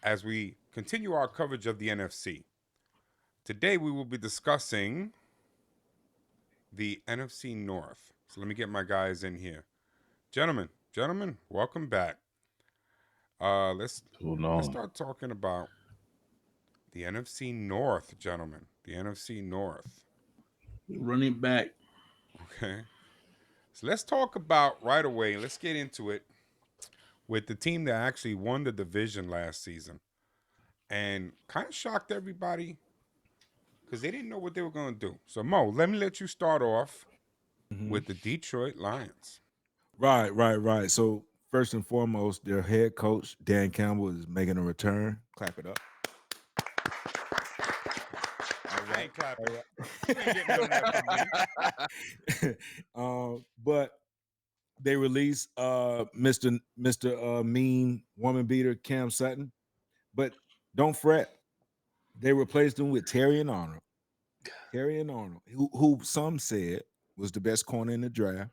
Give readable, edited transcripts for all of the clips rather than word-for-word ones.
as we continue our coverage of the NFC. Today we will be discussing the NFC North. So let me get my guys in here. Gentlemen, welcome back. Let's start talking about the NFC North, gentlemen. The NFC North. Running back. Okay. So let's talk about right away. Let's get into it with the team that actually won the division last season and kind of shocked everybody because they didn't know what they were going to do. So, Mo, let me let you start off Mhm. with the Detroit Lions. Right. So first and foremost, their head coach Dan Campbell is making a return. Clap it up. All I right. ain't clapping. All You ain't getting none of that from me. right. But they released Mr. Mean Woman Beater Cam Sutton, but don't fret. They replaced him with Terry and Arnold. Terry and Arnold, who some said was the best corner in the draft.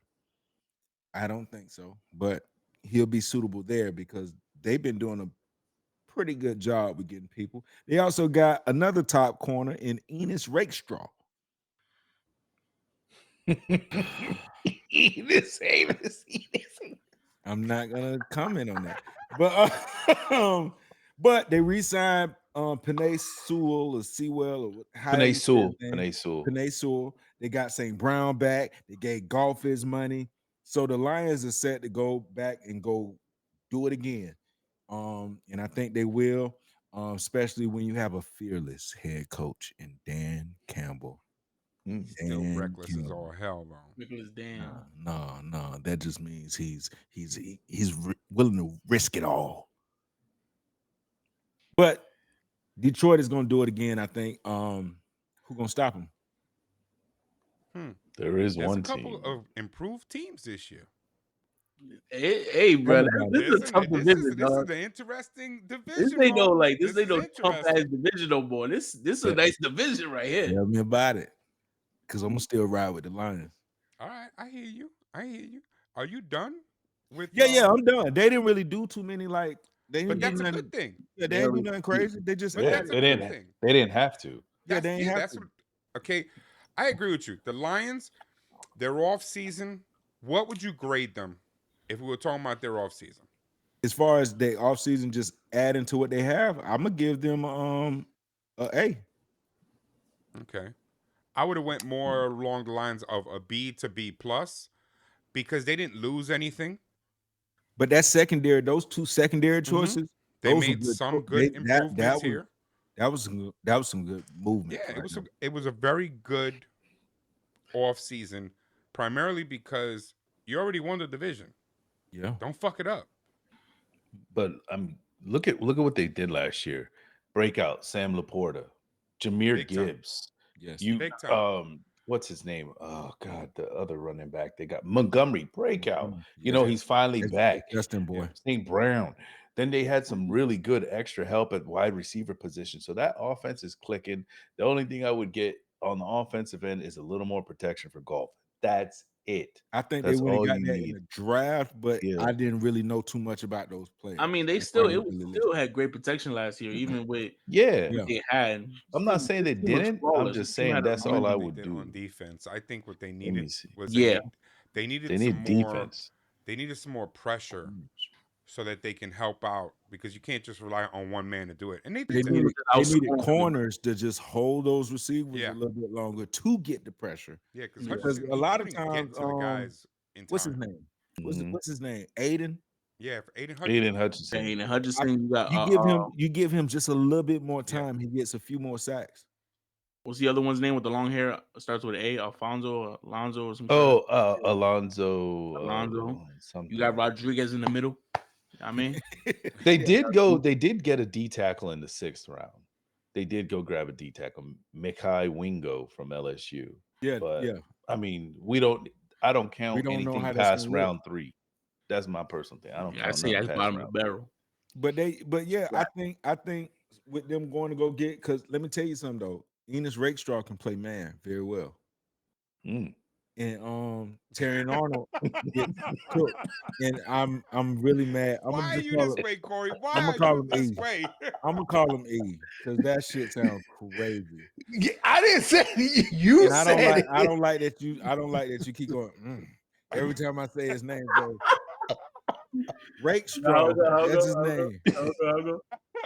I don't think so, but he'll be suitable there because they've been doing a pretty good job with getting people. They also got another top corner in Enos Rakestraw. Enos. I'm not gonna comment on that, but they re-signed Panay Sewell or Sewell or how Panay you say his Sewell. name. Panay Sewell. Panay Sewell. They got St. Brown back. They gave Golf his money, so the Lions are set to go back and go do it again. And I think they will, especially when you have a fearless head coach in Dan Campbell. Still Dan reckless as all Campbell. hell, though. Nicholas Dan. No. That just means he's willing to risk it all. But Detroit is going to do it again. I think. Who gonna stop him? There is There's a one couple team. of improved teams this year. Hey, Tell bro, me about this it. is a tough division, This is dog. an interesting This division, ain't no Mo. like this This ain't is no tough ass interesting. division no more. This is a Yeah. nice division right here. Tell me about it, because I'm gonna still ride with the Lions. All right, I hear you. Are you done with? Yeah, I'm done. They didn't really do too many they But didn't do that's a nothing. good thing. Yeah, they didn't do nothing crazy. They just But Yeah, that's added. a good thing. they didn't have to. Yeah, they ain't have That's to. what. Okay, I agree with you. The Lions, their off season. What would you grade them if we were talking about their off season? As far as they offseason just adding to what they have, I'm gonna give them a A. Okay, I would have went more along the lines of a B to B plus because they didn't lose anything. But that secondary, those two secondary Mm-hmm. choices, They those were made good. some good improvements here. That was some good movement. Yeah, Right now. it was a very good off season, primarily because you already won the division. Yeah. Don't fuck it up. But look at what they did last year. Breakout Sam Laporta, Jameer Big time. Gibbs. Yes. You Big time. what's his name? Oh God, the other running back they got Montgomery breakout. Yeah. He's finally back. Justin boy. St. Brown. Then they had some really good extra help at wide receiver position. So that offense is clicking. The only thing I would get on the offensive end is a little more protection for golf. That's it. I think they That's went and all got you that in need. the draft, but Yeah. I didn't really know too much about those players. I mean, they That's why I still didn't really still had great protection last year, even with Yeah. Yeah. what they had. I'm not saying they This team was didn't. I'm flawless. This just team saying had a that's good all I They would did on do. defense. I think what they Let needed me see. was Yeah. they needed They some need more defense. they needed some more pressure so that they can help out because you can't just rely on one man to do it. And they They did that. needed, they needed outscoring. corners to just hold those receivers Yeah. a little bit longer to get the pressure. Yeah, because Yeah. Because Hutchinson a he lot of couldn't get times, to the guys in what's his time. name? Mhm. What's his name? Aiden. Yeah, for Aiden Aiden Hutchinson. Hutchinson. And I, Hutchinson, you got you give him just a little bit more Yeah. time, he gets a few more sacks. what's the other one's name with the long hair? Starts with A. Alonzo, or some shit. Oh, Alonzo. Alonzo. Something. You got Rodriguez in the middle. I mean, They did go. They did get a D tackle in the 6th round. They did go grab a D tackle, Mikai Wingo from LSU. Yeah, But yeah. I mean, we don't. I don't We count don't know anything how that's past gonna look. round 3. That's my personal thing. I don't I count say nothing that's past bottom of round the 3. barrel. But yeah, I think with them going to go get, because let me tell you something though, Enos Rakestraw can play man very well. Mm. and Terry Arnold gets cooked. And I'm really mad. I'm Why gonna are just you call this it. way, Corey? Why I'm gonna are call you him this E. way? I'm gonna call him E because that shit sounds crazy. Yeah, I didn't say you And said it. I don't like that you keep going. Every time I say his name, bro. Rakestraw. That's his name.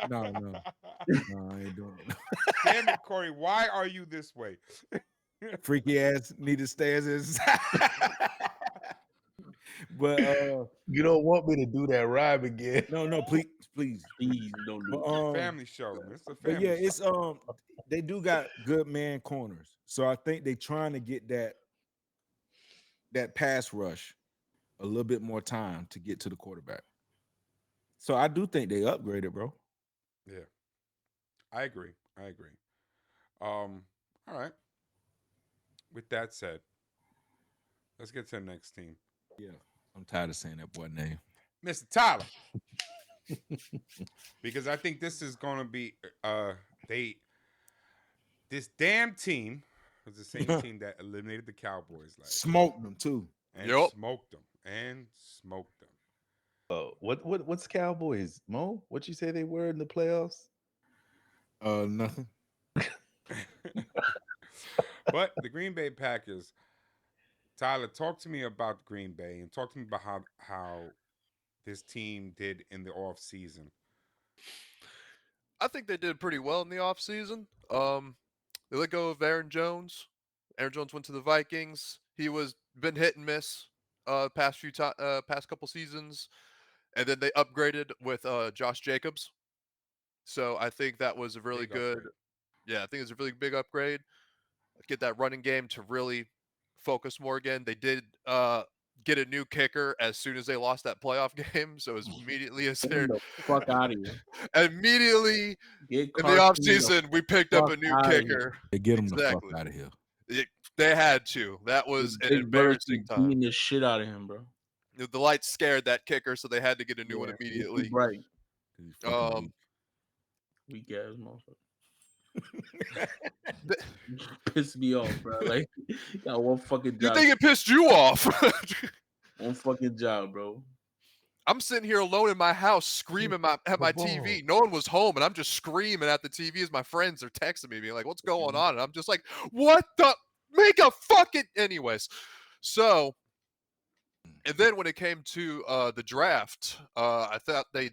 No, I ain't doing it. Damn it, Corey. Why are you this way? Freaky ass needed stairs inside. But You don't want me to do that rhyme again. no, please. Please don't do But, it. Family show. It's a but family yeah, show. it's they do got good man corners. So I think they trying to get that pass rush a little bit more time to get to the quarterback. So I do think they upgraded, bro. Yeah. I agree. All right. With that said, let's get to the next team. Yeah. I'm tired of saying that boy name. Mr. Tyler. Because I think this is gonna be this damn team was the same team that eliminated the Cowboys last year Smoked them too. and Yup. smoked them. What's Cowboys, Mo? What you say they were in the playoffs? Nothing. But the Green Bay Packers, Tyler, talk to me about Green Bay and talk to me about how this team did in the off season. I think they did pretty well in the offseason. They let go of Aaron Jones. Aaron Jones went to the Vikings. He was been hit and miss past couple seasons, and then they upgraded with Josh Jacobs. So I think that was a really Big good. upgrade. Yeah, I think it's a really big upgrade. Get that running game to really focus more again. They did get a new kicker as soon as they lost that playoff game. So as immediately as Get they're the fuck out of here. immediately Get in the Carson offseason, we picked up a fuck new outta here. kicker. They get them the Exactly. fuck out of here. They had to. That was an Big brother embarrassing keep time. beating the shit out of him, bro. The lights scared that kicker, so they had to get a new one Yeah, he's too immediately. bright. He's fucking Weak ass motherfucker. Piss me off, bro. Like, got one fucking You job. think it pissed you off? One fucking job, bro. I'm sitting here alone in my house screaming at my TV. No one was home, and I'm just screaming at the TV as my friends are texting me, being like, "What's going on?" And I'm just like, "What the? Make a fucking." Anyways, so, and then when it came to the draft, I thought they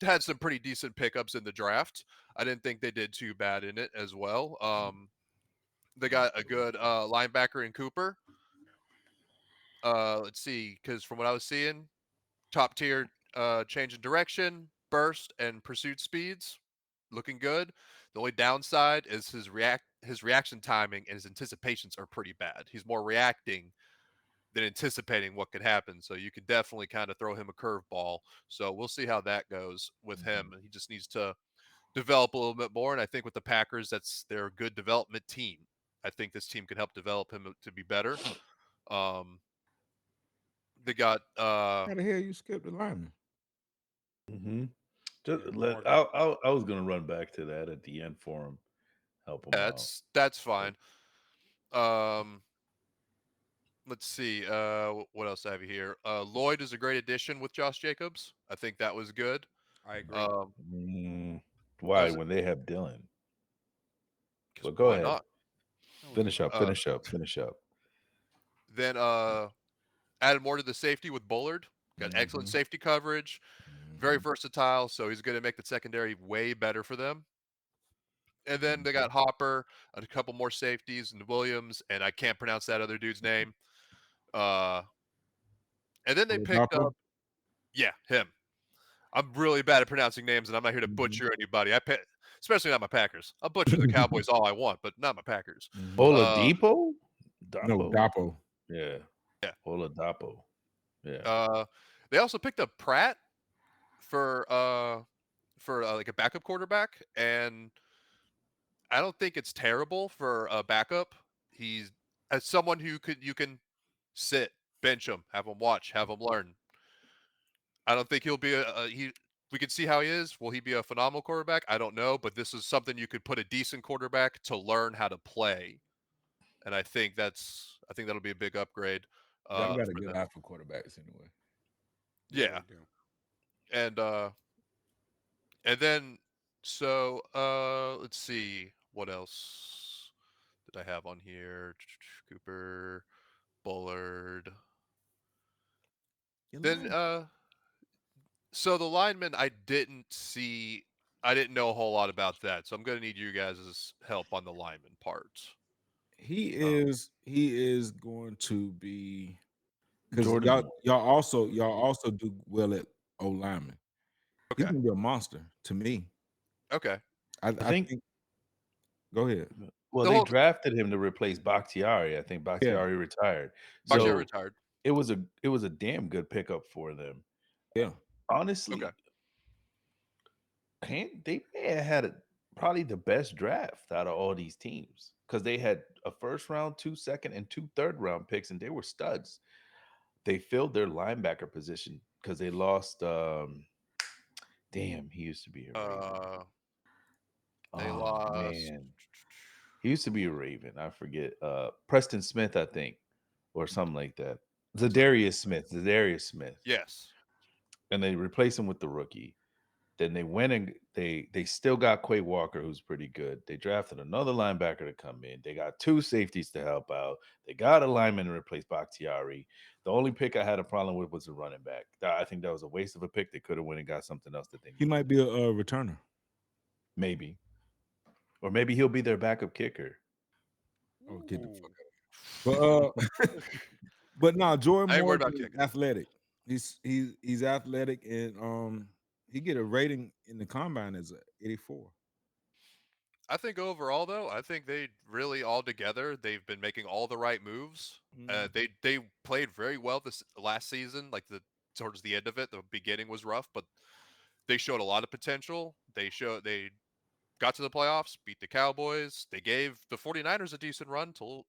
had some pretty decent pickups in the draft. I didn't think they did too bad in it as well. They got a good linebacker in Cooper. Let's see, because from what I was seeing, top tier change in direction, burst, and pursuit speeds, looking good. The only downside is his reaction timing and his anticipations are pretty bad. He's more reacting than anticipating what could happen. So you could definitely kind of throw him a curveball. So we'll see how that goes with him. He just needs to develop a little bit more. And I think with the Packers, they're a good development team. I think this team can help develop him to be better. They got How the hell you skip the lineman? Mm-hmm. Yeah, Morgan. I was gonna run back to that at the end for him, help him out. that's fine. Let's see. What else I have here? Lloyd is a great addition with Josh Jacobs. I think that was good. I agree. Why does it- when they have Dylan? 'Cause But go why ahead. not? Finish up. Then added more to the safety with Bullard. Got excellent safety coverage. Very versatile, so he's going to make the secondary way better for them. And then they got Hopper and a couple more safeties and Williams, and I can't pronounce that other dude's name. And then they picked up, him. I'm really bad at pronouncing names, and I'm not here to butcher anybody. Especially not my Packers. I'll butcher the Cowboys all I want, but not my Packers. Oladipo? No, Dapo. Yeah. Oladapo. Yeah. They also picked up Pratt for like a backup quarterback, and I don't think it's terrible for a backup. He's as someone who you can sit, bench him, have him watch, have him learn. I don't think he'll be we can see how he is. Will he be a phenomenal quarterback? I don't know, but this is something you could put a decent quarterback to learn how to play and I think that'll be a big upgrade. Y'all got a for good them. eye for quarterbacks anyway. Yeah, we do. and then let's see what else did I have on here. Cooper, Bullard. Then so the lineman I didn't know a whole lot about that, so I'm gonna need you guys' help on the lineman part. He is going to be because Jordan Moore. y'all also do well at O lineman. He's Okay. gonna be a monster to me. Okay. I think- think. Go ahead. Well, The they whole- drafted him to replace Bakhtiari. I think Bakhtiari retired. Bakhtiari So retired. it was a damn good pickup for them. Yeah. Honestly, Okay. they may have had probably the best draft out of all these teams because they had a first round, 2 second, and 2 third-round picks, and they were studs. They filled their linebacker position because they lost. Damn, he used to be a Raven. They Oh, lost. man. He used to be a Raven. I forget. Preston Smith, I think, or something like that. Zadarius Smith. Yes. And they replaced him with the rookie. Then they went and they still got Quay Walker, who's pretty good. They drafted another linebacker to come in. They got 2 safeties to help out. They got a lineman to replace Bakhtiari. The only pick I had a problem with was the running back. I think that was a waste of a pick. They could have went and got something else that they He needed. might be a returner. Maybe. Or maybe he'll be their backup kicker. Oh, get the Ooh. fuck out. But but no, Jordan I ain't Moore worried about is kicking. athletic. He's athletic, and he get a rating in the combine as a 84. I think overall, though, I think they really all together they've been making all the right moves. They played very well this last season. Like towards the end of it, the beginning was rough, but they showed a lot of potential. They got to the playoffs, beat the Cowboys. They gave the 49ers a decent run till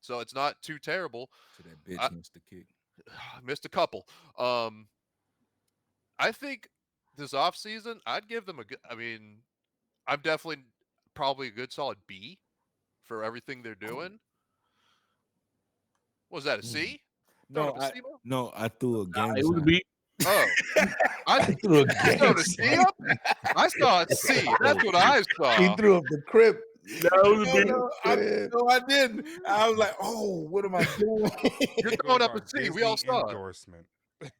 so it's not too terrible. To that bitch I- missed the kick. Missed a couple. I think this offseason, I'd give them a good. I mean, I'm definitely probably a good solid B for everything they're doing. Was that a C? Throwing No, up a C, bro? I threw a gang It was a sign. beat. Oh, I threw a you throwing gang a C sign. up? I saw a C. That's what I He saw. threw up the crib. That was a beat. No, I didn't. I was like, oh, what am I doing? You're It throwing was up a our C. We all Disney saw it. endorsement. It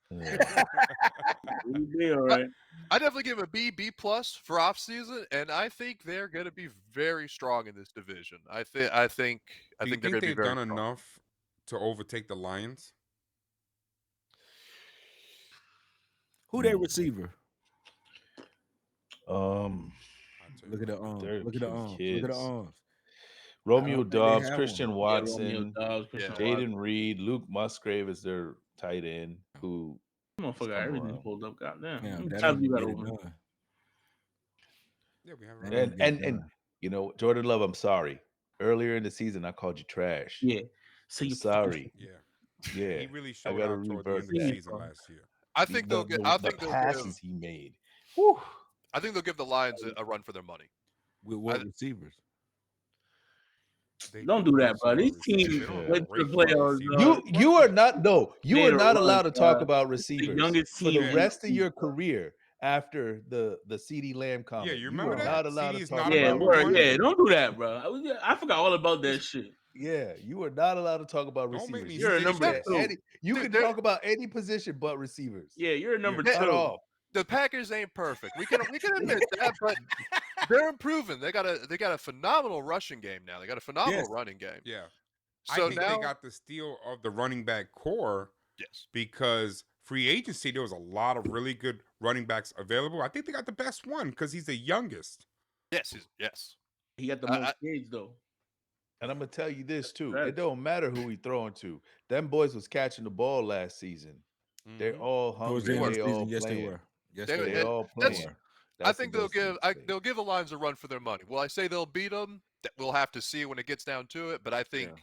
was a beat, all right. I definitely give a B plus for off season, and I think they're going to be very strong in this division. I think Do you they're going think to be they've very done strong. enough to overtake the Lions? Who their receiver? Um, I'll tell you Look at right the now. arms. They're Look at the two arms. Look at the kids. arms. Romeo think they Dobbs, have Christian one. Yeah, Romeo Watson, Dobbs, Christian Yeah. Watson. Jaden Reed, Luke Musgrave is their tight end who Motherfucker, come everything around. pulled up. Goddamn. Yeah, How many that tabs ain't you got get it open? done. Yeah, we have it That right ain't now. get it And done. you know, Jordan Love, I'm sorry. Earlier in the season, I called you trash. Yeah. So you Sorry. Yeah. Yeah, He really I showed gotta out toward the reverse end of the that. season last year. I think they'll the, get. I the think they'll give. passes he made. Whew. I think they'll give the Lions a run for their money. With what receivers? They Don't do do have that, bro. solid These receivers. teams They don't went have to the great wide playoffs. receivers. You are not you Made are a not run, allowed to talk bruh. about The receivers youngest for the team in rest of the your league, bro. career after the CD Lamb comment. you You remember are that? not allowed CD to is talk not a Yeah, about number word. one? Yeah, receivers. don't do that, bro. I forgot all about that shit. Yeah, you are not allowed to talk about Don't make receivers. me You You're a can number say two. you Dude, can they're- talk about any position but receivers. Yeah, you're a number They- Cut two. off. The Packers ain't perfect. We can admit that, but they're improving. They got a phenomenal rushing game now. They got a phenomenal Yes. running game. Yeah. So I think now, they got the steal of the running back core yes, because free agency, there was a lot of really good running backs available. I think they got the best one because he's the youngest. yes. He got the I- most kids though. And I'm gonna tell you this too. Right. It don't matter who he throwing to. Them boys was catching the ball last season. They're Mhm. all Towards the hungry. end of They the all season, yes, they playing. were. Yes, They- they They were. all that's- playing. I That's think the they'll best thing give to say. they'll give the Lions a run for their money. Will I say they'll beat them? We'll have to see when it gets down to it. But I think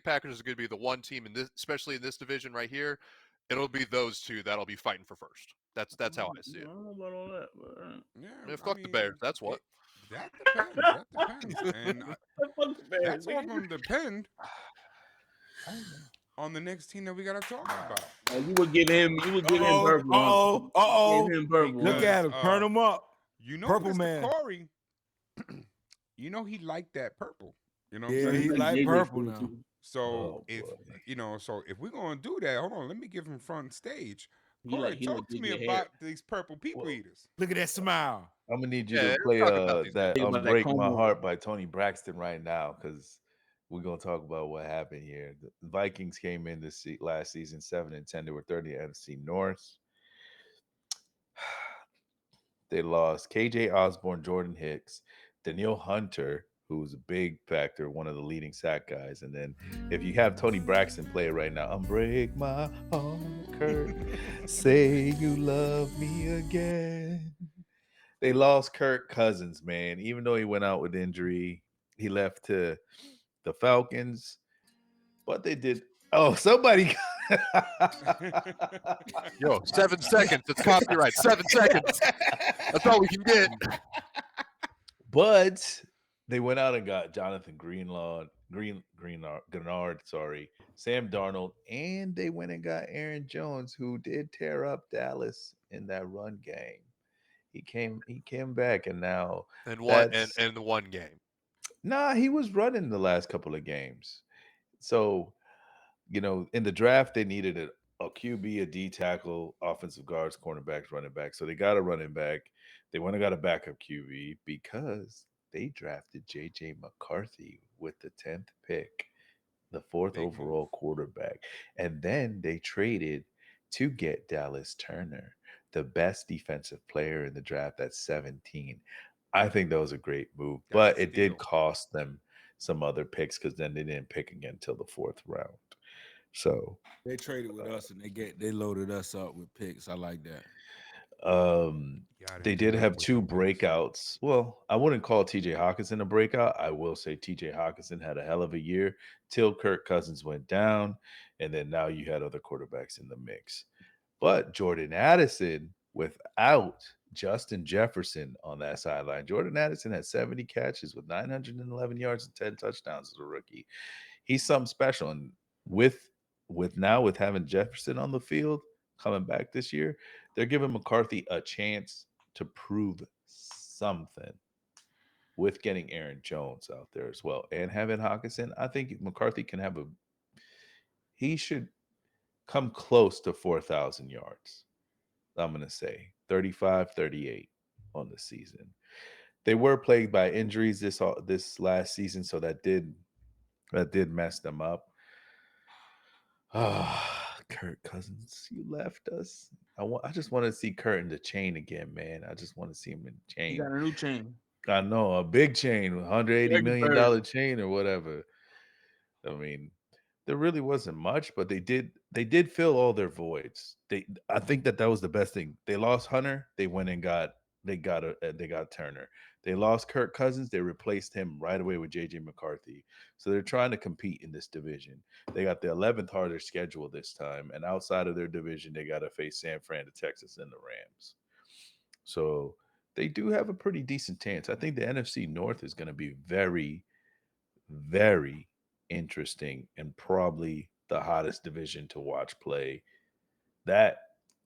Packers are going to be the one team in this, especially in this division right here. it'll be those two that'll be fighting for first. That's how I see I it. don't know about all that, but Yeah, Yeah, I fuck the mean, Bears. That's what. that depends. That depends, and fuck the Bears, that's all nigga. going to depend on the next team that we got to talk about. You would give him purple. Uh-oh. Give him purple. Look at him. Turn him up. You know, Purple Mr. man. Corey, you know he liked that purple. You know what I'm Yeah, saying? he like JJ purple cool, now. too. So Oh, if boy. so if we're gonna do that, hold on, let me give him front stage. He Corey, like talk to me JJ hair. about these purple people Well, eaters. Look at that smile. I'm gonna need you Yeah, to play talk about these that Think about that "Unbreak My comb over. Heart" by Tony Braxton right now, because we're gonna talk about what happened here. The Vikings came in this last season 7-10. They were 30 NFC North. They lost KJ Osborne, Jordan Hicks, Daniil Hunter, who was a big factor, one of the leading sack guys. And then if you have Tony Braxton play it right now, "Unbreak my heart, Kurt, say you love me again." They lost Kirk Cousins, man. Even though he went out with injury, he left to the Falcons. But they did. Oh, somebody. Yo, 7 seconds. It's copyright. 7 seconds. That's all we can get. But they went out and got Jonathan Grenard, Sam Darnold, and they went and got Aaron Jones, who did tear up Dallas in that run game. He came back, and now And that's the one game. nah. He was running the last couple of games, so in the draft they needed a QB, a D tackle, offensive guards, cornerbacks, running back. So they got a running back. They went and got a backup QB because they drafted JJ McCarthy with the 10th pick, the fourth Big overall move. quarterback. And then they traded to get Dallas Turner, the best defensive player in the draft at 17. I think that was a great move, That's but a it did steal. cost them some other picks because then they didn't pick again until the fourth round. So They traded with us and they loaded us up with picks. I like that. Y'all they didn't do did have nothing with two them picks. breakouts. Well, I wouldn't call TJ Hawkinson a breakout. I will say TJ Hawkinson had a hell of a year till Kirk Cousins went down, and then now you had other quarterbacks in the mix. But Jordan Addison, without Justin Jefferson on that sideline, Jordan Addison had 70 catches with 911 yards and 10 touchdowns as a rookie. He's something special, and with having Jefferson on the field coming back this year, they're giving McCarthy a chance to prove something with getting Aaron Jones out there as well and having Hawkinson. I think McCarthy can he should come close to 4,000 yards. I'm going to say 35, 38 on the season. They were plagued by injuries this last season, so that did mess them up. Ah, Kurt Cousins, you left us. I just want to see Kurt in the chain again, man. I just want to see him in the He chain. got a new chain. I know, a big chain, $180 million $30. chain or whatever. I mean, there really wasn't much, but they did fill all their voids. I think that was the best thing. They lost Hunter, they went and they got Turner. They lost Kirk Cousins, they replaced him right away with JJ McCarthy. So they're trying to compete in this division. They got the 11th harder schedule this time, and outside of their division, they got to face San Fran, the Texas, and the Rams. So they do have a pretty decent chance. I think the NFC North is going to be very, very interesting and probably the hottest division to watch play.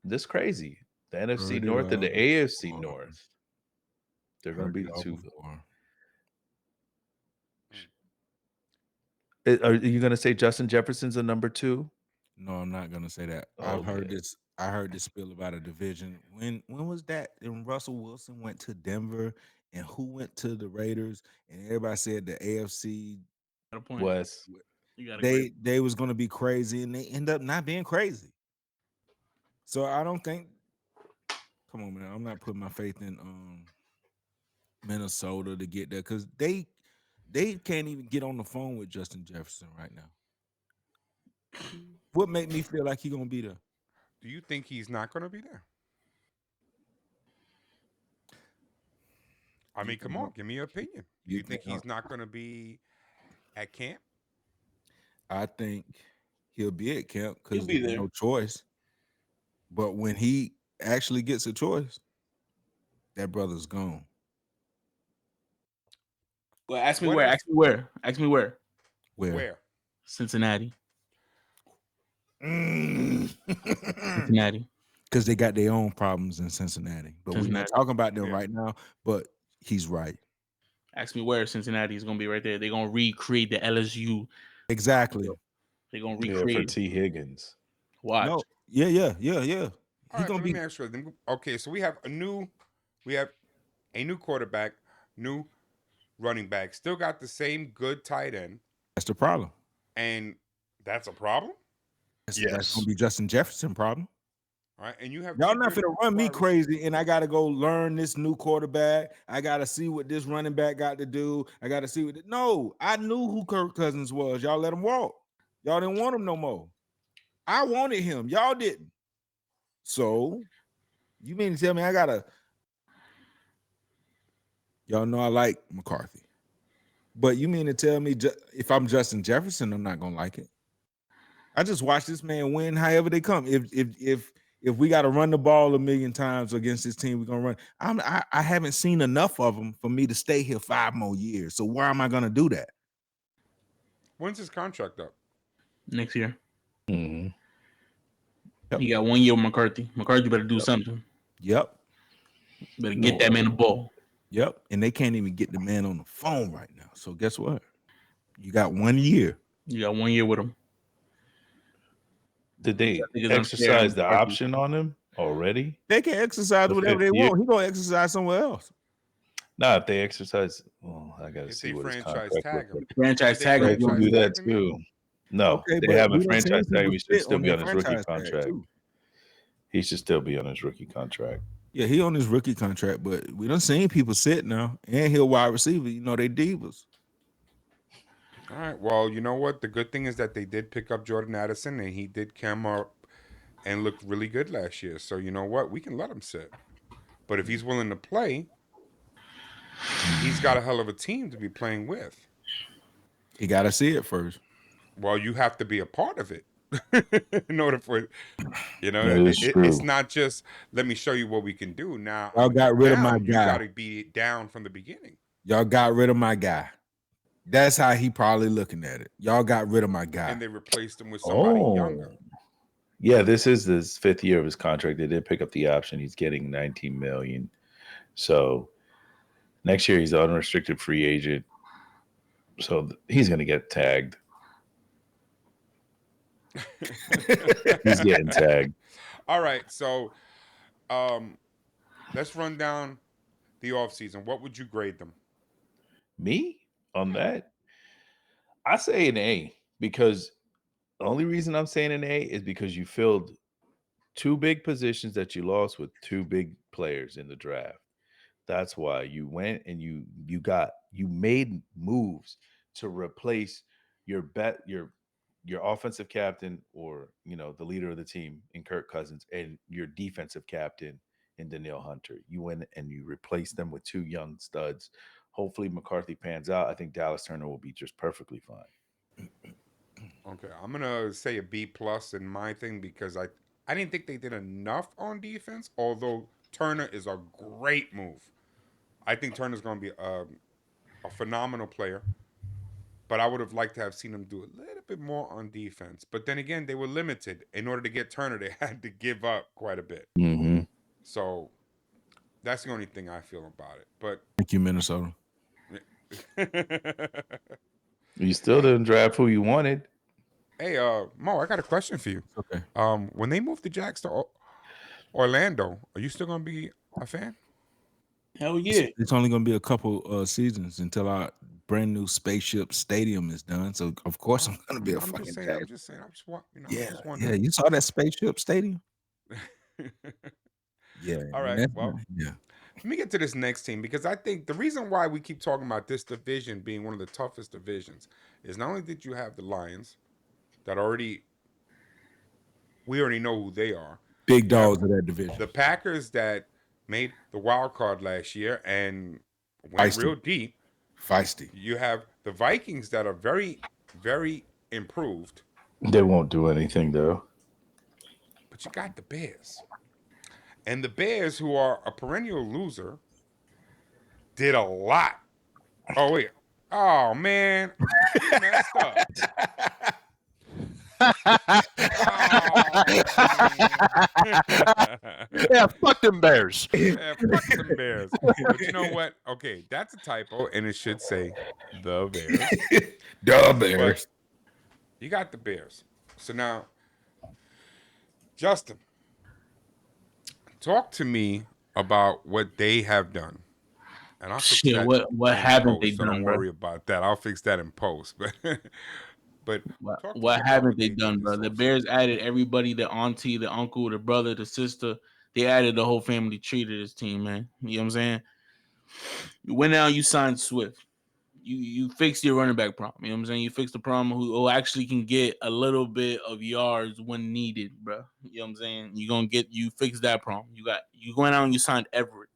This crazy. The NFC Already North and the lost AFC before. North. They're going to Already be the lost two. before. Are you going to say Justin Jefferson's a number 2? No, I'm not gonna say that. I've heard Okay. this. I heard this spill about a division. When was that? And Russell Wilson went to Denver, and who went to the Raiders? And everybody said the AFC. Got a point. Wes. You got a great. They was gonna be crazy, and they end up not being crazy. So I don't think. Come on, man. I'm not putting my faith in Minnesota to get there because they can't even get on the phone with Justin Jefferson right now. What made me feel like he gonna be there? Do you think he's not going to be there? I mean, come on, give me your opinion. Do you think he's not going to be at camp? I think he'll be at camp He'll because be there's there. no choice. But when he actually gets a choice, that brother's gone. Well, ask me What where. if- Ask me where. Ask me where. Where? Cincinnati. Because Cincinnati. they got their own problems in Cincinnati. But we're not Cincinnati. talking about them Yeah. right now. But he's right. Ask me where Cincinnati is gonna be right there. They're gonna recreate the LSU. Exactly. They're gonna Yeah, for recreate. T. Higgins. Watch. No. Yeah. All He right, gonna but let be me ask you something. Okay, so we have a new quarterback, new running back, still got the same good tight end, that's the problem. and that's a problem. That's gonna be Justin Jefferson problem. All right, and you have Y'all two not good finna run me wide crazy, and I gotta go learn this new quarterback. I gotta see what this running back got to do. I gotta see what. No, I knew who Kirk Cousins was. Y'all let him walk. Y'all didn't want him no more. I wanted him. Y'all didn't. So you mean to tell me I gotta? Y'all know I like McCarthy, but you mean to tell me if I'm Justin Jefferson, I'm not gonna like it? I just watch this man win however they come. If we got to run the ball a million times against this team, we're gonna run. I haven't seen enough of them for me to stay here 5 more years. So why am I gonna do that? When's his contract up? Next year. Mm-hmm. Yep. You got 1 year with McCarthy. McCarthy better do something. Yep. Better get that man the ball. Yep. And they can't even get the man on the phone right now. So guess what? You got 1 year. You got 1 year with him. Did they I think it's unfair exercise on the McCarthy. option on him already? They can exercise The whatever they 5th year? want. He gonna exercise somewhere else. Nah, if they exercise, well, I gotta If see they what his franchise contract tag looks him. like. Franchise They tag They him. can franchise do that tagged him yet? too. No, Okay, they but haven't we done seen franchise tag him. people He should sit still on be their on his rookie franchise tag, contract. too. He should still be on his rookie contract. Yeah, he on his rookie contract, but we done seen people sit now, and he a wide receiver. You know they divas. All right. Well, you know what? The good thing is that they did pick up Jordan Addison, and he did come up and looked really good last year. So you know what? We can let him sit. But if he's willing to play, he's got a hell of a team to be playing with. He got to see it first. Well, you have to be a part of it in order for That is it's true. not just let me show you what we can do. Now Y'all I'm gonna got get rid of my down. You guy. got to be down from the beginning. Y'all got rid of my guy. That's how he probably looking at it. Y'all got rid of my guy. And they replaced him with somebody younger. Yeah, this is his 5th year of his contract. They did pick up the option. He's getting 19 million. So next year he's an unrestricted free agent. So he's gonna get tagged. He's getting tagged. All right, so let's run down the offseason. What would you grade them? Me on that? I say an A because the only reason I'm saying an A is because you filled 2 big positions that you lost with 2 big players in the draft. That's why you went and you made moves to replace your your offensive captain, or the leader of the team in Kirk Cousins, and your defensive captain in Danielle Hunter. You went and you replaced them with 2 young studs. Hopefully McCarthy pans out. I think Dallas Turner will be just perfectly fine. Okay, I'm gonna say a B plus in my thing because I didn't think they did enough on defense. Although Turner is a great move, I think Turner's gonna be a phenomenal player. But I would have liked to have seen him do a little bit more on defense. But then again, they were limited. In order to get Turner, they had to give up quite a bit. Mm-hmm. So that's the only thing I feel about it. But Thank you, Minnesota. You still didn't draft who you wanted. Hey, Mo, I got a question for you. Okay. When they move the Jacks to Orlando, are you still gonna be a fan? Hell yeah. It's only going to be a couple seasons until our brand new spaceship stadium is done. So of course I'm going to be a I'm fucking just saying. fan. I'm just saying. I'm just I'm Yeah, just yeah. wondering. You saw that spaceship stadium? Yeah. All right. Well, yeah. let me get to this next team because I think the reason why we keep talking about this division being one of the toughest divisions is not only did you have the Lions that we already know who they are. Big You have dogs of that division. the Packers that made the wild card last year and went real deep. Feisty. You have the Vikings that are very, very improved. They won't do anything though. but you got the Bears. And the Bears, who are a perennial loser, did a lot. Oh, wait. Oh, man. You messed up. Oh, man. Yeah, fuck them Bears. Yeah, fuck them Bears. But you know what? Okay, that's a typo, and it should say the Bears. The But Bears. you got the Bears. So now, Justin, talk to me about what they have done. And I'll fix Shit, that what in haven't they post. So don't done, bro? worry about that. I'll fix that in post. But talk to me What about haven't what they they did done, this bro? The offseason. Bears added everybody, the auntie, the uncle, the brother, the sister. They added the whole family tree to this team, man. You know what I'm saying? You went out, you signed Swift. You fixed your running back problem. You know what I'm saying? You fixed the problem who actually can get a little bit of yards when needed, bro. You know what I'm saying? You fix that problem. You went out and you signed Everett.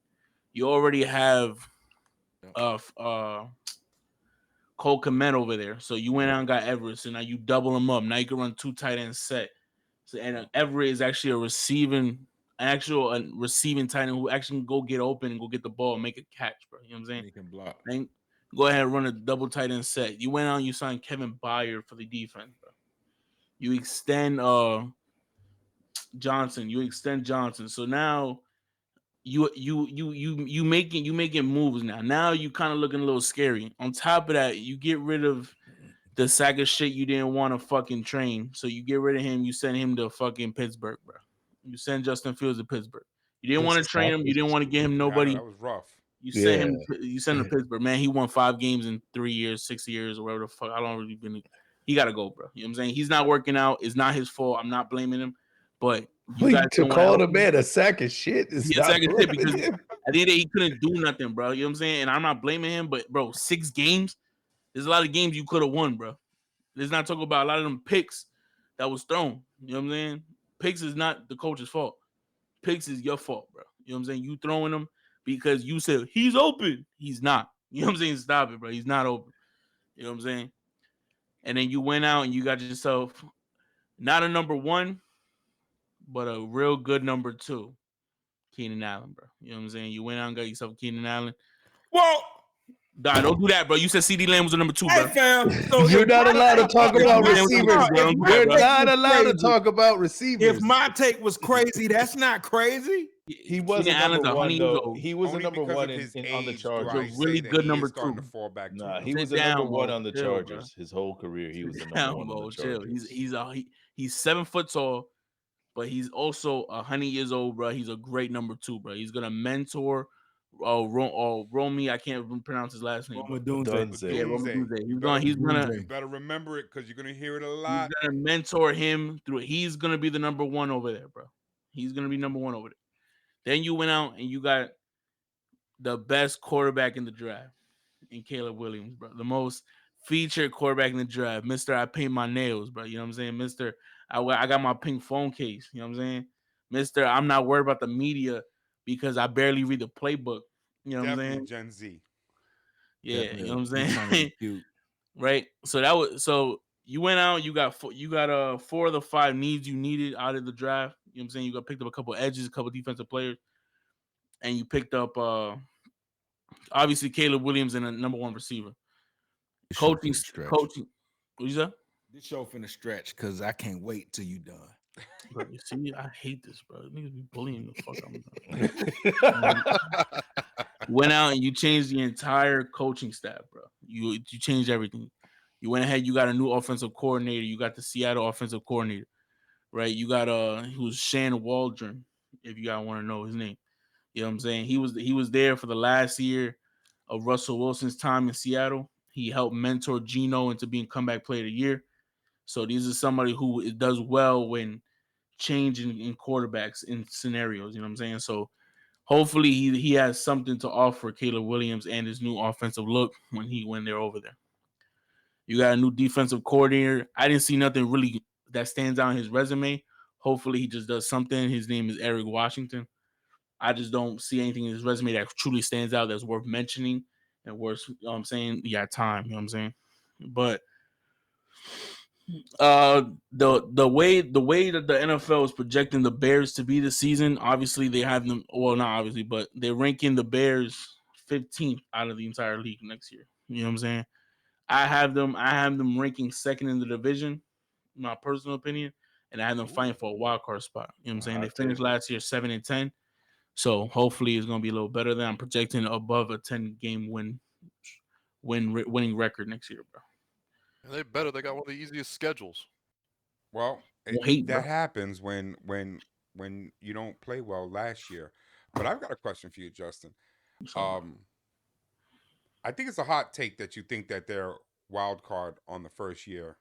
You already have Cole Kmet over there. So you went out and got Everett. So now you double him up. Now you can run 2 tight end set. So and Everett is actually a receiving tight end who actually can go get open and go get the ball and make a catch, bro. You know what I'm saying? He can block. Then go ahead and run a double tight end set. You went out and you signed Kevin Byard for the defense, bro. You extend Johnson. You extend Johnson. So now you making moves now. Now you kind of looking a little scary. On top of that, you get rid of the sack of shit you didn't want to fucking train. So you get rid of him. You send him to fucking Pittsburgh, bro. You send Justin Fields to Pittsburgh. You didn't want to train him. You didn't want to get him Yeah, I know, nobody. that was rough. You sent Yeah. him. You sent him to Pittsburgh, man. He won 5 games in 3 years, 6 years, or whatever the fuck. I don't really been. He got to go, bro. You know what I'm saying? He's not working out. It's not his fault. I'm not blaming him, but you guys To don't want to call help the him. man a sack of shit is He a not sack of shit because blaming him. at the end of the day, he couldn't do nothing, bro. You know what I'm saying? And I'm not blaming him, but bro, 6 games. There's a lot of games you could have won, bro. Let's not talk about a lot of them picks that was thrown. You know what I'm saying? Picks is not the coach's fault. Picks is your fault, bro. You know what I'm saying? You throwing them because you said he's open. He's not. You know what I'm saying? Stop it, bro. He's not open. You know what I'm saying? And then you went out and you got yourself not a number 1, but a real good number 2, Keenan Allen, bro. You know what I'm saying? You went out and got yourself Keenan Allen. Well, Nah, don't do that, bro. You said CD Lamb was the number 2, hey, bro. fam. So You're if not my allowed to take- talk if about my- receivers. if my You're take not was allowed to crazy- talk about receivers. If my take was crazy, that's not crazy. He was Keenan a number Allen's 100 one years though. old. He was a Only number because one of his on the age do Chargers. I He's a say really that good he number is starting 2. to fall back too. Nah, though. he Sit was a number down, 1 Mo. on the Chill, Chargers. His whole career, he was the number 1 on the Chill. Chargers. He's 7 foot tall, but he's also 100 years old, bro. He's a great number 2, bro. He's gonna mentor Romy. I can't pronounce his last name. Roma Bro. Dunze. Yeah, Dunze. Romy Doomsday. Dunze. You better, Doomsday. you better remember it because you're gonna hear it a He's lot. gonna mentor him through. He's gonna be the number 1 over there, bro. He's gonna be number 1 over there. Then you went out and you got the best quarterback in the draft in Caleb Williams, bro. The most featured quarterback in the draft, Mister. I paint my nails, bro. You know what I'm saying, Mister. I got my pink phone case. You know what I'm saying, Mister. I'm not worried about the media because I barely read the playbook. You know what I'm Definitely saying? Gen Z. Yeah, you know what I'm He's trying to saying. be cute. Right. So you went out. You got 4 of the 5 needs you needed out of the draft. You know what I'm saying. You got picked up a couple edges, a couple defensive players, and you picked up obviously Caleb Williams and a number 1 receiver. This show Coaching. finna stretch. What you say? This show finna stretch because I can't wait till you done. Bro, you see, I hate this, bro. Niggas be bullying the fuck out of me. Went out and you changed the entire coaching staff, bro. You changed everything. You went ahead. You got a new offensive coordinator. You got the Seattle offensive coordinator, right? You got he was Shan Waldron, if you guys want to know his name. You know what I'm saying? He was there for the last year of Russell Wilson's time in Seattle. He helped mentor Geno into being comeback player of the year. So these are somebody who does well when changing in quarterbacks in scenarios. You know what I'm saying? So hopefully he has something to offer Caleb Williams and his new offensive look when they're over there. You got a new defensive coordinator. I didn't see nothing really that stands out in his resume. Hopefully he just does something. His name is Eric Washington. I just don't see anything in his resume that truly stands out that's worth mentioning and worth, you know what I'm saying? Yeah, time, you know what I'm saying? But The way that the NFL is projecting the Bears to be this season, obviously they have them. Well, not obviously, but they're ranking the Bears 15th out of the entire league next year. You know what I'm saying? I have them ranking second in the division, my personal opinion, and I have them fighting for a wild card spot. You know what I'm saying? They Hot finished take. last year 7-10, so hopefully it's gonna be a little better than I'm projecting above a 10-game winning record next year, bro. And they better. They got one of the easiest schedules. Well, No hate, bro. that happens when you don't play well last year. But I've got a question for you, Justin. So, I think it's a hot take that you think that they're wild card on the first year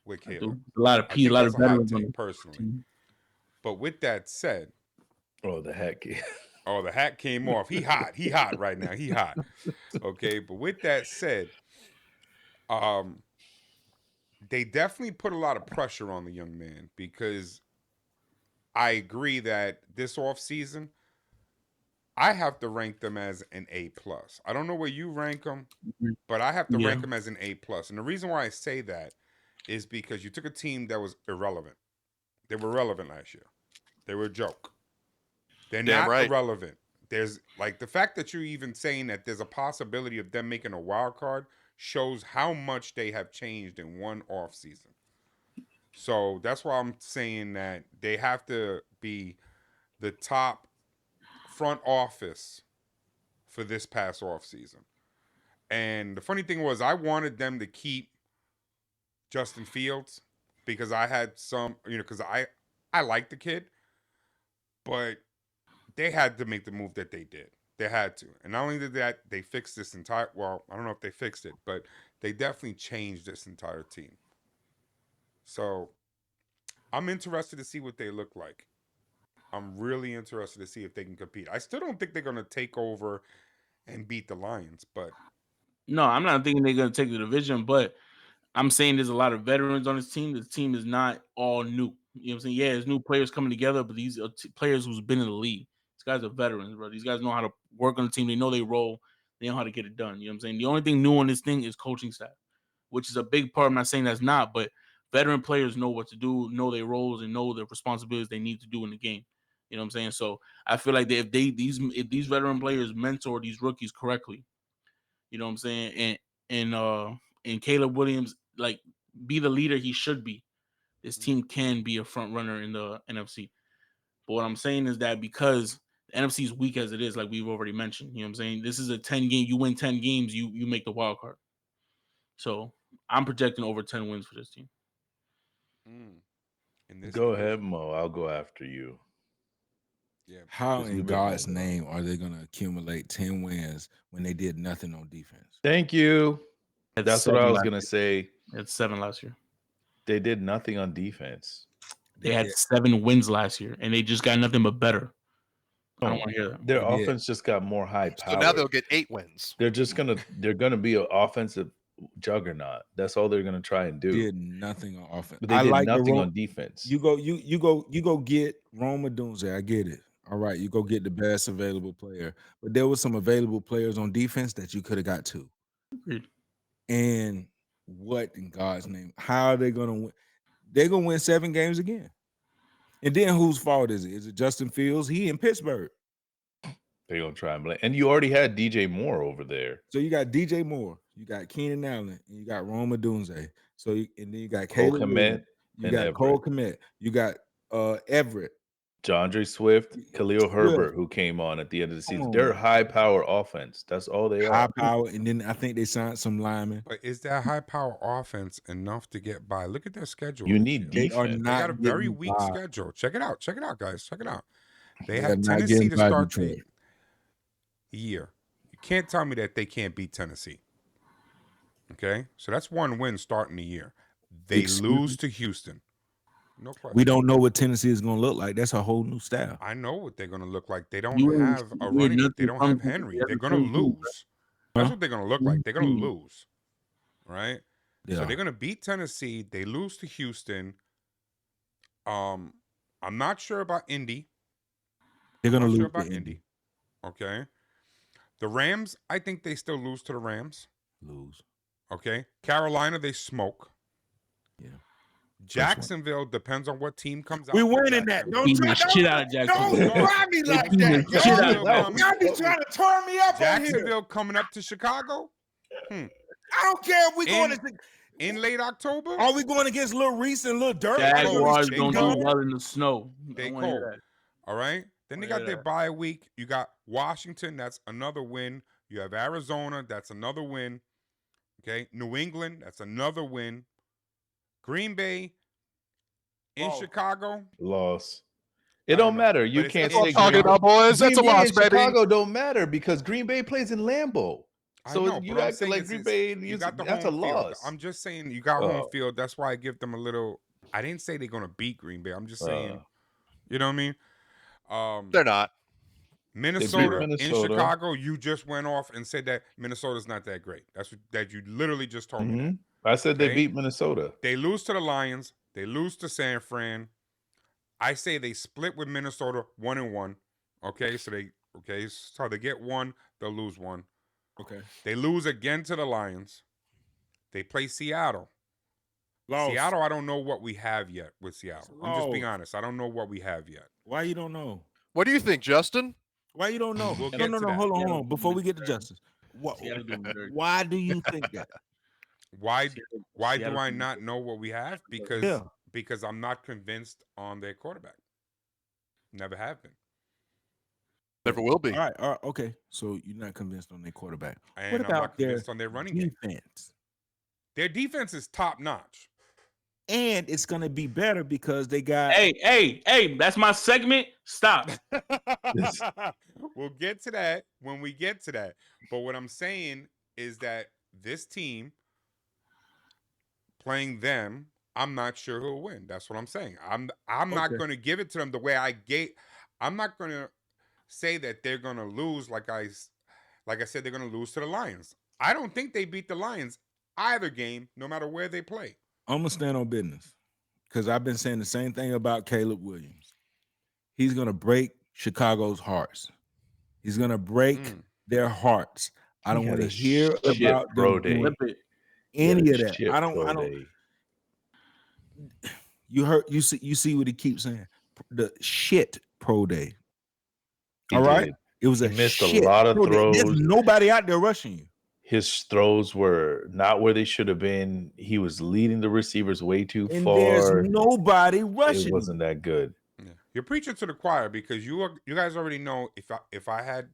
with I do. Caleb. A lot of I P, a think lot that's of a hot veterans on take the personally. team. But with that said, Oh, the heck. oh, the hat came off. He hot right now. He hot. Okay, but with that said, um, they definitely put a lot of pressure on the young man because I agree that this off season, I have to rank them as an A plus. I don't know where you rank them, but I have to rank Yeah, them as an A plus. And the reason why I say that is because you took a team that was irrelevant. They were relevant last year. They were a joke. They're Damn not right. irrelevant. There's like the fact that you're even saying that there's a possibility of them making a wild card shows how much they have changed in one off season. So that's why I'm saying that they have to be the top front office for this past off season. And the funny thing was I wanted them to keep Justin Fields because I had some, because I like the kid, but they had to make the move that they did. They had to. And not only did that, they fixed this entire, well, I don't know if they fixed it, but they definitely changed this entire team. So I'm interested to see what they look like. I'm really interested to see if they can compete. I still don't think they're going to take over and beat the Lions, but no, I'm not thinking they're gonna take the division, but I'm saying there's a lot of veterans on this team. This team is not all new. You know what I'm saying? Yeah, there's new players coming together, but these are players who's been in the league. These guys are veterans, bro. These guys know how to work on the team. They know they role. They know how to get it done. You know what I'm saying? The only thing new on this thing is coaching staff, which is a big part. I'm not saying that's not, but veteran players know what to do, know their roles, and know the responsibilities they need to do in the game. You know what I'm saying? So I feel like if these veteran players mentor these rookies correctly, you know what I'm saying, and Caleb Williams like be the leader he should be, this team can be a front runner in the NFC. But what I'm saying is that because the NFC is weak as it is, like we've already mentioned, you know what I'm saying? This is a 10 game, you win 10 games, you make the wild card. So I'm projecting over 10 wins for this team. in this Go ahead, division, Mo. I'll go after you. yeah. How 'Cause in you've been God's holding on. name are they going to accumulate 10 wins when they did nothing on defense? Thank you. That's That's what I 7 was last going to year. say. That's 7 last year. They did nothing on defense. They They had did. 7 wins last year, and they just got nothing but better. I don't No, want to hear that. their They did. offense just got more high So now they'll powered. get 8 wins. They're gonna be an offensive juggernaut. That's all they're gonna try and do. Did nothing on offense. But they I did like the nothing on defense. you go get Roma Dunze. I get it. All right, you go get the best available player. But there was some available players on defense that you could have got to. Agreed. And what in God's name? How are they gonna win? They're gonna win 7 games again. And then whose fault is it? Is it Justin Fields? He in Pittsburgh. They're gonna try and blame. And you already had DJ Moore over there. So you got DJ Moore, you got Keenan Allen, and you got Roma Dunze. So and then you got Cole Caleb Williams, Kmet you and got Cole Everett. Kmet, you got Everett, DeAndre Swift, Khalil Swift. Herbert, who came on at the end of the Come season. on, They're man. high power offense. That's all they High are. power, and then I think they signed some linemen. But is that high power offense enough to get by? Look at their schedule. You this need year. They are defense. They got a not very getting weak by. schedule. Check it out. Check it out, guys. Check it out. They They are have not Tennessee getting to by start Detroit. the year. You can't tell me that they can't beat Tennessee. Okay? So that's 1 win starting the year. They Excuse lose me? to Houston. No question. We don't know what Tennessee is gonna look like. That's a whole new staff. I know what they're going to look like. They don't You ain't have a hear running. They nothing don't from have them. Henry. They're They're the going to same team, lose. That's Huh? what they're going to look like. They're going to bro. lose. Right? Yeah. So they're going to beat Tennessee. They lose to Houston. I'm not sure about Indy. They're I'm gonna not sure lose to about Indy. Indy. Okay. The Rams, I think they still lose to the Rams. Lose. Okay. Carolina, they smoke. Yeah. Jacksonville depends on what team comes out. We for winning that. Jacksonville. Don't Beat the shit out of don't Jacksonville. try me They like beat that, the shit out of yo. Jacksonville Y'all be trying to turn me up on here. Jacksonville coming up to Chicago I don't care if we going in, to. in late October. Are we going against Lil Reese and Lil Durk? Jaguars They don't cold. do well in the snow. They I wanna hear cold. that. All right. Then they got their bye week. You got Washington. That's another win. You have Arizona. That's another win. Okay. New England. That's another win. Green Bay in Chicago. Loss. I It don't don't know, matter. but You it's can't in say Talking Chicago. about boys, that's a Green Bay loss, and baby. Chicago don't matter because Green Bay plays in Lambeau. I So know, you but I'm acting saying like it's- Green it's- Bay. you got the that's home a field. loss. I'm just saying you got Oh. home field. That's why I give them a little. I didn't say they're gonna beat Green Bay. I'm just saying, Uh. you know what I mean? They're not. Minnesota, in Minnesota. Chicago, you just went off and said that Minnesota's not that great. That's what that you literally just told me. That. I said they Okay? beat Minnesota. They lose to the Lions. They lose to San Fran. I say they split with Minnesota 1-1. Okay, so they get one, they'll lose one. Okay. They lose again to the Lions. They play Seattle. Lost. Seattle, I don't know what we have yet with Seattle. I'm just being Lost. honest. I don't know what we have yet. Why you don't know? What do you think, Justin? Why you don't know? We'll no, get no, to no. that. Hold on, Seattle hold on. Before we get to doing justice, what? Seattle doing dirty. Why do you think that? Why do Seattle I doing not dirty. know what we have? Yeah. Because I'm not convinced on their quarterback. Never have been. Never will be. All right. Okay. So you're not convinced on their quarterback. And What I'm not about their convinced on their running game. defense? Their defense is top notch. And it's gonna be better because they got. Hey, that's my segment. Stop. We'll get to that when we get to that. But what I'm saying is that this team playing them, I'm not sure who'll win. That's what I'm saying. I'm not Okay. going to give it to them the way I gave. I'm not going to say that they're going to lose like I said they're going to lose to the Lions. I don't think they beat the Lions either game, no matter where they play. I'm gonna stand on business because I've been saying the same thing about Caleb Williams. He's gonna break Chicago's hearts. He's gonna break their hearts. I don't He had want to a hear shit about pro them day. doing Flip it. any of that. Shit I don't. pro day. You see what he keeps saying. The shit pro day. He All right. did. It was He a missed a shit lot of pro day. There's throws. nobody out there rushing you. His throws were not where they should have been. He was leading the receivers way too And far. there's nobody rushing It you. wasn't that good. Yeah. You're preaching to the choir because you guys already know if I had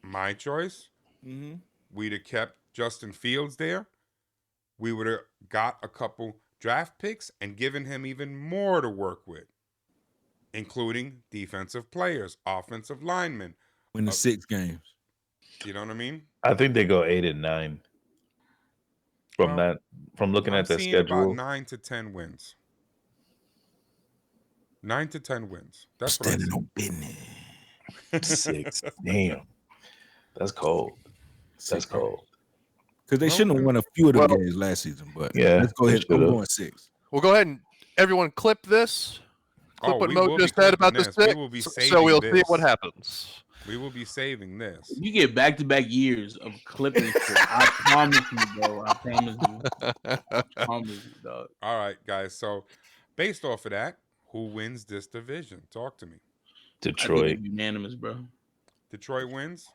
my choice, Mhm. we'd have kept Justin Fields there. We would have got a couple draft picks and given him even more to work with, including defensive players, offensive linemen. Win the 6 games. You know what I mean? I think they go 8 and 9. From Well, from looking I'm at their seeing about schedule. 9 to 10 wins. 9 to 10 wins. That's what I Standing see. on business. 6. Damn. That's cold. That's cold. Because they Well, shouldn't have won a few of the well, games last season, but Yeah, let's go they ahead. I'm should've. going 6. We'll go ahead and everyone clip this. Clip what we Mo will be just said about clipping the this. We six. will be So saving we'll see this. what happens. We will be saving this. You get back-to-back years of clipping shit. I promise you, bro. I promise you. I promise you, dog. All right, guys. So, based off of that, who wins this division? Talk to me. I think Detroit. it's unanimous, bro. Detroit wins.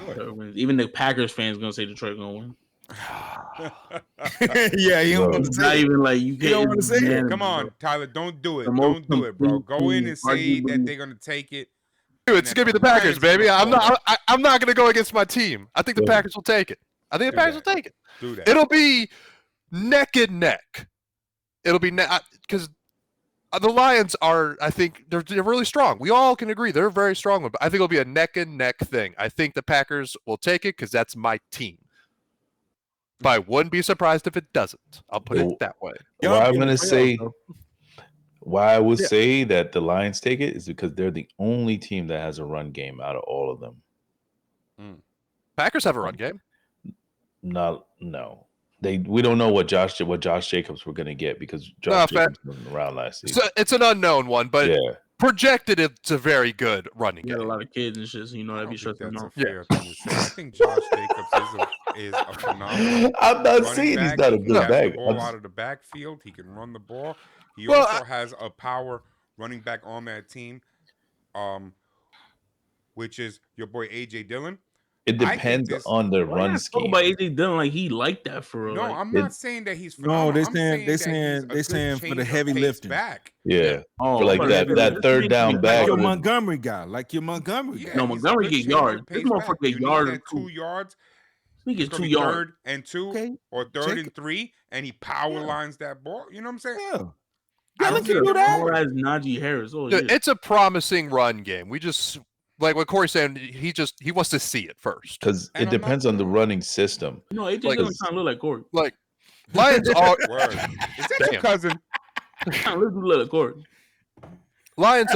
Detroit wins. Even the Packers fans gonna say Detroit gonna win. Yeah, you don't Bro. want to It's say not it. even like you don't can't. wanna say it. Come on, Tyler. Don't do it. The most Don't do it, bro. complete Go in team, and say that arguably. they're gonna take it. Dude, it's gonna be the Packers, baby. I'm not gonna go against my team. I think the Yeah. Packers will take it. I think the Do Packers that. will take it. Do that. It'll be neck and neck. It'll be because the Lions are. I think they're really strong. We all can agree they're very strong. But I think it'll be a neck and neck thing. I think the Packers will take it because that's my team. But I wouldn't be surprised if it doesn't. I'll put it that way. Y'all Why I'm be in the gonna say playoffs, though. why I would Yeah. say that the Lions take it is because they're the only team that has a run game out of all of them. Packers have a run game. No. We don't know what Josh Jacobs we're gonna get because Josh fair. Jacobs wasn't around last season. So it's an unknown one, but yeah. projected it's a very good running He got a game. lot of kids and shit, so you know I that'd be don't think stressful. that's a No. fair thing to say. I think Josh Jacobs is a phenomenal I'm not running saying he's back. not He a can good catch the back. ball out of the backfield. He can run the ball. He Well, also has a power running back on that team, which is your boy AJ Dillon. It I think depends this. on the Why run not talk about scheme. AJ Dillon like he like that for real? No, Like, I'm not saying that he's No, phenomenal. they I'm saying saying that he's a they good saying for the change of heavy pace lifting. back. Yeah. oh, For like for that, the- that third down back. Like your or the- Montgomery guy, like your Montgomery guy. Yeah, No, he's a Montgomery good get change yards. of This pace motherfucker back. get You need yards that too. 2 yards. He It's gets gonna 2 be yards. 3rd and 2 Okay. or 3rd Check and 3, and he power lines that ball. You know what I'm saying? Yeah. I Dillon don't can think do they're wrong that. with As it. Najee Harris. Oh Dude, yeah. it's a promising run game. We just like what Corey's saying. He wants to see it first. Because And it I'm not- depends on the running system. You know, AJ like- Dillon kind of look like Corey. Like Lions are Word. Is that your Damn. cousin? Kind of look like Corey. Lions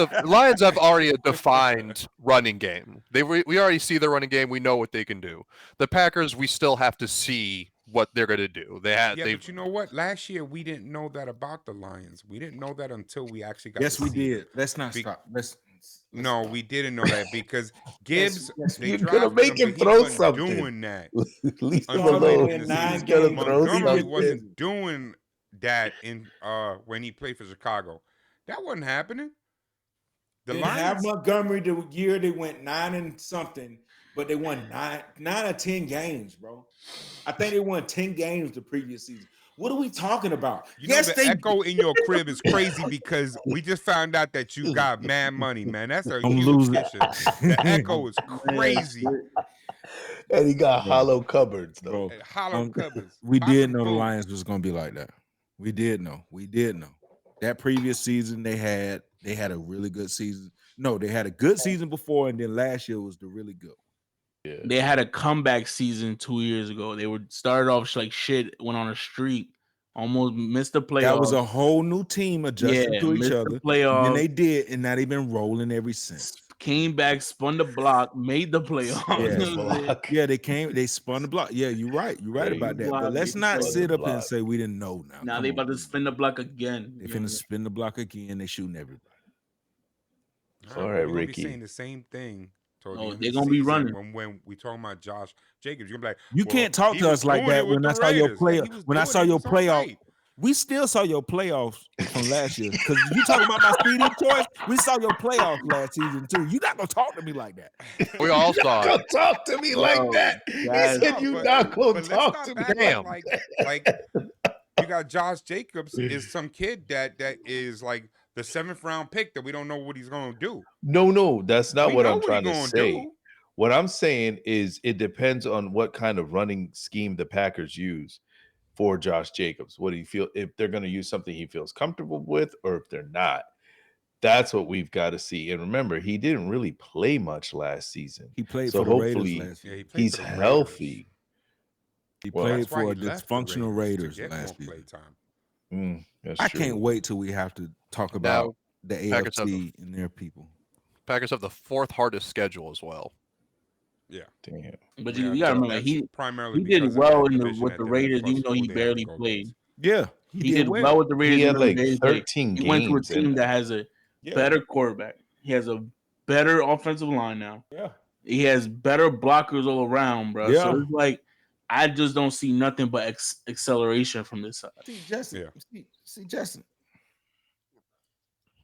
have already a defined running game. We already see the running game. We know what they can do. The Packers, we still have to see what they're going to do. Yeah, but you know what? Last year we didn't know that about the Lions. We didn't know that until we actually got. Yes, to we see did. Let's not Be- stop. Let's No, stop. we didn't know that because Gibbs. yes, they You're drafted gonna make him, him but he throw wasn't something. doing that. Leave him Until late alone. in the Nine He's season. gonna games. throw Montgomery something. wasn't doing that when he played for Chicago. That wasn't happening. The They have Lions. Montgomery the year they went 9 and something, but they won 9 or 10 games, bro. I think they won 10 games the previous season. What are we talking about? You know the echo in your crib is crazy because we just found out that you got mad money, man. That's a I'm huge losing. issue. The echo is crazy. And he got Bro. hollow cupboards though. Bro, Hollow covers. we Popping did know the boom. Lions was gonna be like that. We did know. We did know. That previous season they had a really good season. No, they had a good season before, and then last year was the really good. Yeah. They had a comeback season 2 years ago. They were started off like shit, went on a streak, almost missed the playoffs. That was a whole new team adjusting Yeah, to each missed the other. And playoffs. then they did, and now they've been rolling ever since. Came back, spun the block, made the playoffs. Yeah. That was it. Block. Yeah, they spun the block. Yeah, you're right. You're right Yeah, about you that. block, But let's they not spun sit the up and block. say we didn't know now. Now Come they on, about to dude. spin the block again. They You know, finna spin the block again. They shooting everybody. All right, we're gonna Ricky. be saying the same thing. toward the Oh, end of they're the gonna be season running. when we talking about Josh Jacobs. You're gonna be like, You well, can't talk he to was us like doing that it with when the I saw your Raiders. play. Yeah, he was When I doing saw it. He your was all playoff, right. we still saw your playoffs from last year. Because you talking about my speedy choice, we saw your playoffs last season too. You're not gonna talk to me like that. We all saw it. Don't talk to me like Yo, that. He guys, said No, you but- not gonna but let's talk not to me. back Damn. like you got Josh Jacobs is some kid that is like the 7th round pick that we don't know what he's gonna do. No, that's not We what know I'm what trying he to gonna say. do. What I'm saying is it depends on what kind of running scheme the Packers use for Josh Jacobs. What do you feel if they're going to use something he feels comfortable with or if they're not? That's what we've got to see. And remember, he didn't really play much last season. He played So for the Raiders hopefully last Yeah, year. he played He's for the Raiders. healthy. He Well, played That's why for he a left the dysfunctional Raiders to get last more year. play time. That's I true. can't wait till we have to talk about Now, the Packers have AFC and their people. Packers have the 4th hardest schedule as well. Yeah, Damn. but Yeah, you gotta remember that's he primarily did because of well that in division with that the they're Raiders, plus even though who he they have to barely go played. against. Yeah, He did well with the Raiders. He had even though like barely played. 13 He went to a games team and that has a yeah, better quarterback. He has a better offensive line now. yeah. He has better blockers all around, bro. Yeah. So it's like I just don't see nothing but acceleration from this side. See Justin. Yeah. See Justin.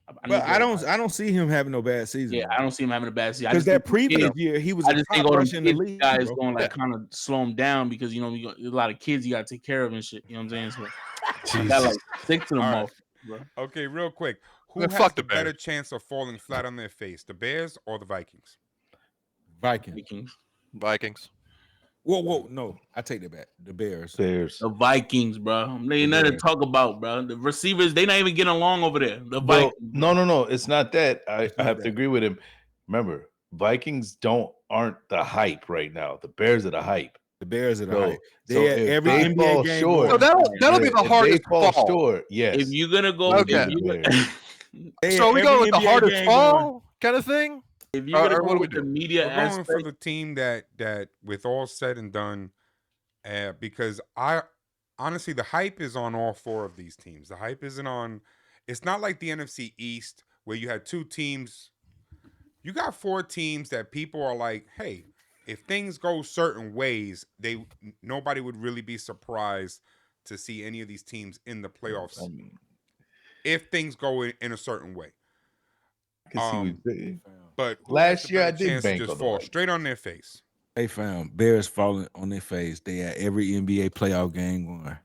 I But need I don't see him having no bad season. Yeah, I don't see him having a bad season. I Because just that think, previous year he was I a just think top all rusher them in the kid league. guys bro. going like kind of slow him down because you know there's a lot of kids you got to take care of and shit. You know what I'm saying? So I got like 6 of them All right. off, bro. Okay, real quick. Who Man, has fuck the the better Bears. chance of falling flat on their face, the Bears or the Vikings? Vikings. Vikings. Vikings. Whoa, no, I take that back. The Bears. Bears. The Vikings, bro. They ain't nothing to talk about, bro. The receivers, they not even getting along over there. The Well, Vikings. no. It's not that. I not have that. to agree with him. Remember, Vikings aren't the hype right now. The Bears are the hype. The Bears are the So- hype. so They had if every they NBA fall game. short- So going. that'll be the If hardest they fall fall. short, yes. If you're gonna go, Okay. if you're, Bears. They So had we go every with the NBA hardest game fall going. kind of thing. if you're gonna Or go what do we with the do? media We're going for aspect, the team that with all said and done, because I honestly the hype is on all 4 of these teams. The hype isn't on. It's not like the NFC East where you had 2 teams. You got 4 teams that people are like, hey, if things go certain ways, nobody would really be surprised to see any of these teams in the playoffs I mean, if things go in a certain way. I can see Um, we. But who has Last the year, I better did chance to bank just on the fall Vikings. straight on their face? They found Bears falling on their face. They had every NBA playoff game going.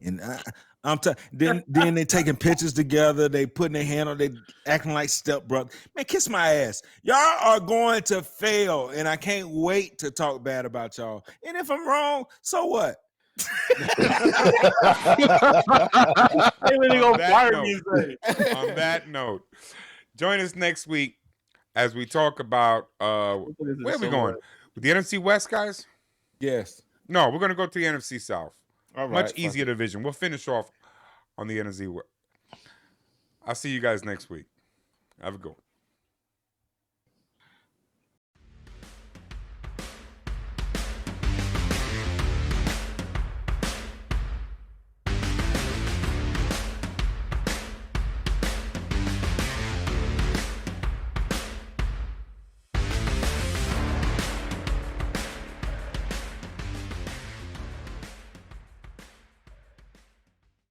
And then they taking pictures together. They putting their hand on. They acting like stepbrother. Man, kiss my ass. Y'all are going to fail, and I can't wait to talk bad about y'all. And if I'm wrong, so what? They really On gonna that fire note- me and say, On that note, join us next week as we talk about where are we going? With the NFC West, guys? Yes. No, we're going to go to the NFC South. All right. Much fuck easier it. division. We'll finish off on the NFC West. I'll see you guys next week. Have a good one.